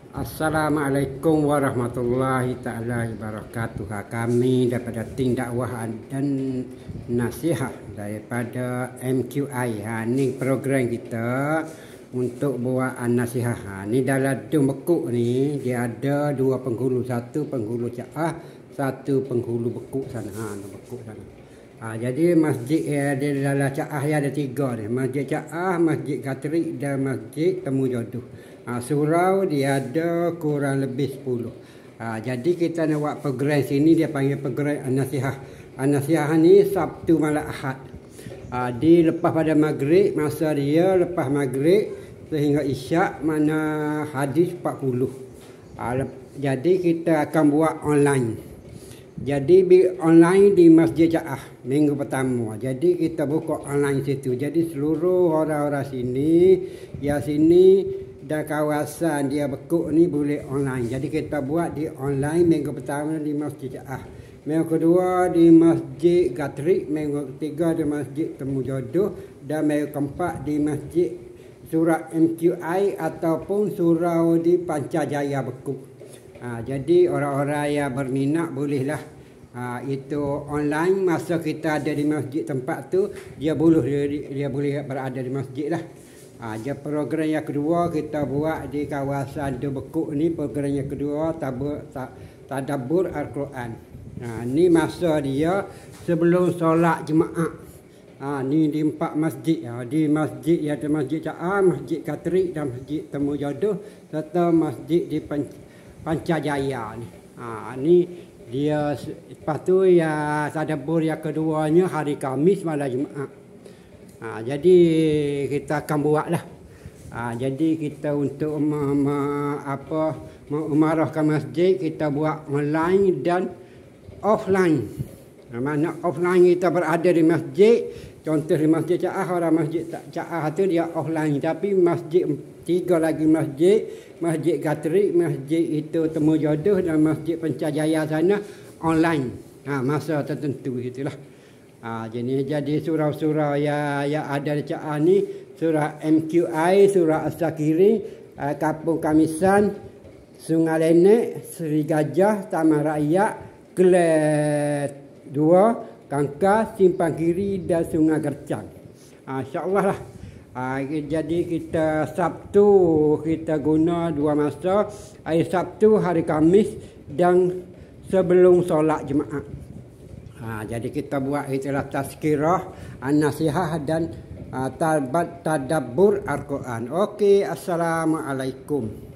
Assalamualaikum warahmatullahi taala wabarakatuh. Kami daripada tim dakwah dan nasihat daripada MQI. Ni program kita untuk buat nasihat. Ni dalam Dung Bekuk ni dia ada dua penghulu, satu penghulu Caah, satu penghulu Bekuk sana. Bekuk sana. Jadi masjid dia dalam Caah ada tiga ni. Masjid Caah, Masjid Katrik dan Masjid Temu Jodoh. Surau dia ada kurang lebih 10. Jadi kita nak buat program sini, dia panggil program nasihat. Nasihat ni Sabtu malam Ahad. Lepas pada maghrib, masa dia lepas maghrib sehingga isyak, mana hadis 40. Jadi kita akan buat online. Jadi online di Masjid Caah minggu pertama. Jadi kita buka online situ. Jadi seluruh orang-orang sini dan kawasan dia Bekuk ni boleh online. Jadi kita buat di online minggu pertama di Masjid Caah. Minggu kedua di Masjid Katrik, minggu ketiga di Masjid Temu Jodoh, dan minggu keempat di Masjid Surau MQI ataupun surau di Pancajaya Bekuk. Jadi orang-orang yang berminat bolehlah itu online. Masa kita ada di masjid tempat tu, dia boleh berada di masjid lah. Program yang kedua kita buat di kawasan Dung Bekuk ni. Program yang kedua tadabbur Al-Quran. Ni masa dia sebelum solat jemaah. Ni di 4 masjid. Di masjid ada Masjid Caah, Masjid Katrik dan Masjid Temu Jodoh, serta masjid di Pancajaya ni. Ni dia. Lepas tu ya tadabbur yang keduanya hari Khamis malam Jumaat. Jadi kita akan buatlah. Jadi kita untuk memarahkan masjid, kita buat online dan offline. Mana offline kita berada di masjid. Contoh di Masjid Caah, orang Masjid Caah tu dia offline. Tapi masjid 3 lagi masjid, Masjid Katrik, Masjid itu Temu Jodoh dan Masjid Pancajaya sana online. Masa tertentu itulah. Jadi surau-surau yang ada di Caah ni, surau MQI, surau Asakiri, Kampung Kamisan, Sungai Lenek, Seri Gajah, Taman Rakyat, Kelas 2, Kangkar, Simpang Kiri dan Sungai Gercang. InsyaAllah lah. Jadi kita Sabtu kita guna 2 masa. Hari Sabtu, hari Khamis dan sebelum solat Jumaat. Jadi kita buat itulah tazkirah, nasihat dan tadabbur Al-Quran. Okey, assalamualaikum.